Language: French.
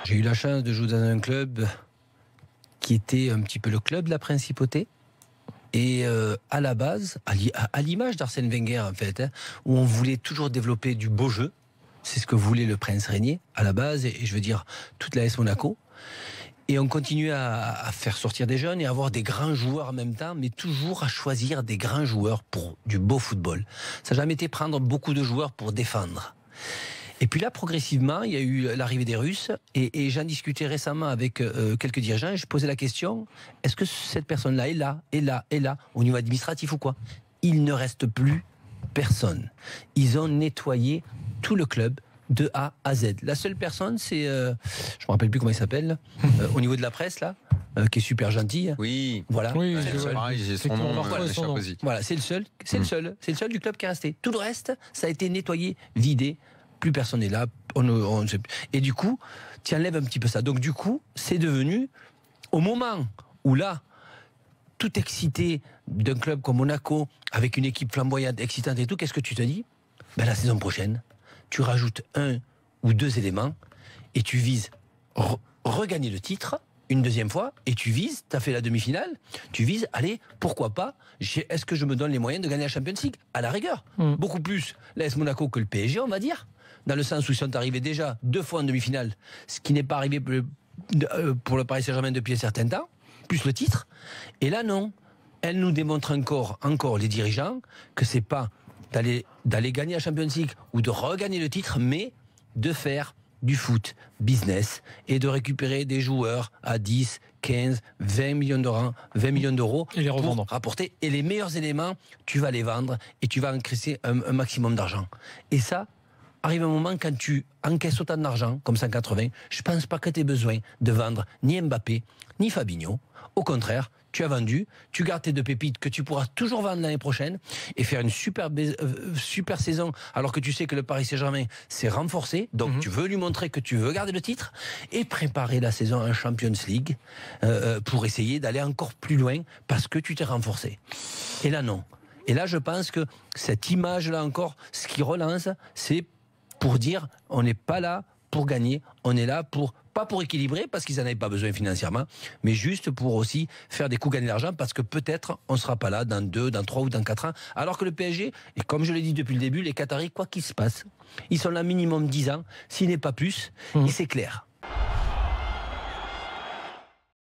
J'ai eu la chance de jouer dans un club qui était un petit peu le club de la principauté. Et à la base, à l'image d'Arsène Wenger en fait, hein, où on voulait toujours développer du beau jeu, c'est ce que voulait le prince Régnier à la base, et je veux dire toute la AS Monaco. Et on continue à faire sortir des jeunes et à avoir des grands joueurs en même temps, mais toujours à choisir des grands joueurs pour du beau football. Ça n'a jamais été prendre beaucoup de joueurs pour défendre. Et puis là, progressivement, il y a eu l'arrivée des Russes, et j'en discutais récemment avec quelques dirigeants, et je posais la question, est-ce que cette personne-là est là, au niveau administratif ou quoi? Il ne reste plus personne. Ils ont nettoyé tout le club de A à Z. La seule personne, c'est, je ne me rappelle plus comment il s'appelle, au niveau de la presse, là, qui est super gentil. Oui. Voilà. Oui, c'est pareil, j'ai son nom. Voilà, c'est le seul du club qui est resté. Tout le reste, ça a été nettoyé, vidé. Plus personne n'est là. Et du coup, tu enlèves un petit peu ça. Donc du coup, c'est devenu, au moment où là, tout excité d'un club comme Monaco, avec une équipe flamboyante, excitante et tout, qu'est-ce que tu te dis? Ben, la saison prochaine, tu rajoutes 1 ou 2 éléments et tu vises regagner le titre une deuxième fois, et tu vises, tu as fait la demi-finale, tu vises, allez, pourquoi pas, est-ce que je me donne les moyens de gagner la Champions League? À la rigueur, beaucoup plus l'AS Monaco que le PSG, on va dire, dans le sens où ils sont arrivés déjà 2 fois en demi-finale, ce qui n'est pas arrivé pour le Paris Saint-Germain depuis un certain temps, plus le titre. Et là, non. Elle nous démontre encore les dirigeants, que c'est pas d'aller gagner la Champions League ou de regagner le titre, mais de faire du foot business et de récupérer des joueurs à 10, 15, 20 millions d'euros et les revendre. Pour rapporter. Et les meilleurs éléments, tu vas les vendre et tu vas encaisser un maximum d'argent. Et ça, arrive un moment quand tu encaisses autant d'argent, comme 180, je pense pas que tu aies besoin de vendre ni Mbappé, ni Fabinho. Au contraire, tu as vendu, tu gardes tes 2 pépites que tu pourras toujours vendre l'année prochaine et faire une super saison, alors que tu sais que le Paris Saint-Germain s'est renforcé, donc tu veux lui montrer que tu veux garder le titre et préparer la saison en Champions League pour essayer d'aller encore plus loin parce que tu t'es renforcé. Et là, non. Et là, je pense que cette image-là encore, ce qui relance, c'est pour dire, on n'est pas là pour gagner, on est là pas pour équilibrer, parce qu'ils n'en avaient pas besoin financièrement, mais juste pour aussi faire des coups gagner de l'argent, parce que peut-être on ne sera pas là dans 2, dans 3 ou dans 4 ans, alors que le PSG, et comme je l'ai dit depuis le début, les Qataris, quoi qu'il se passe, ils sont là minimum 10 ans, s'il n'est pas plus, et c'est clair.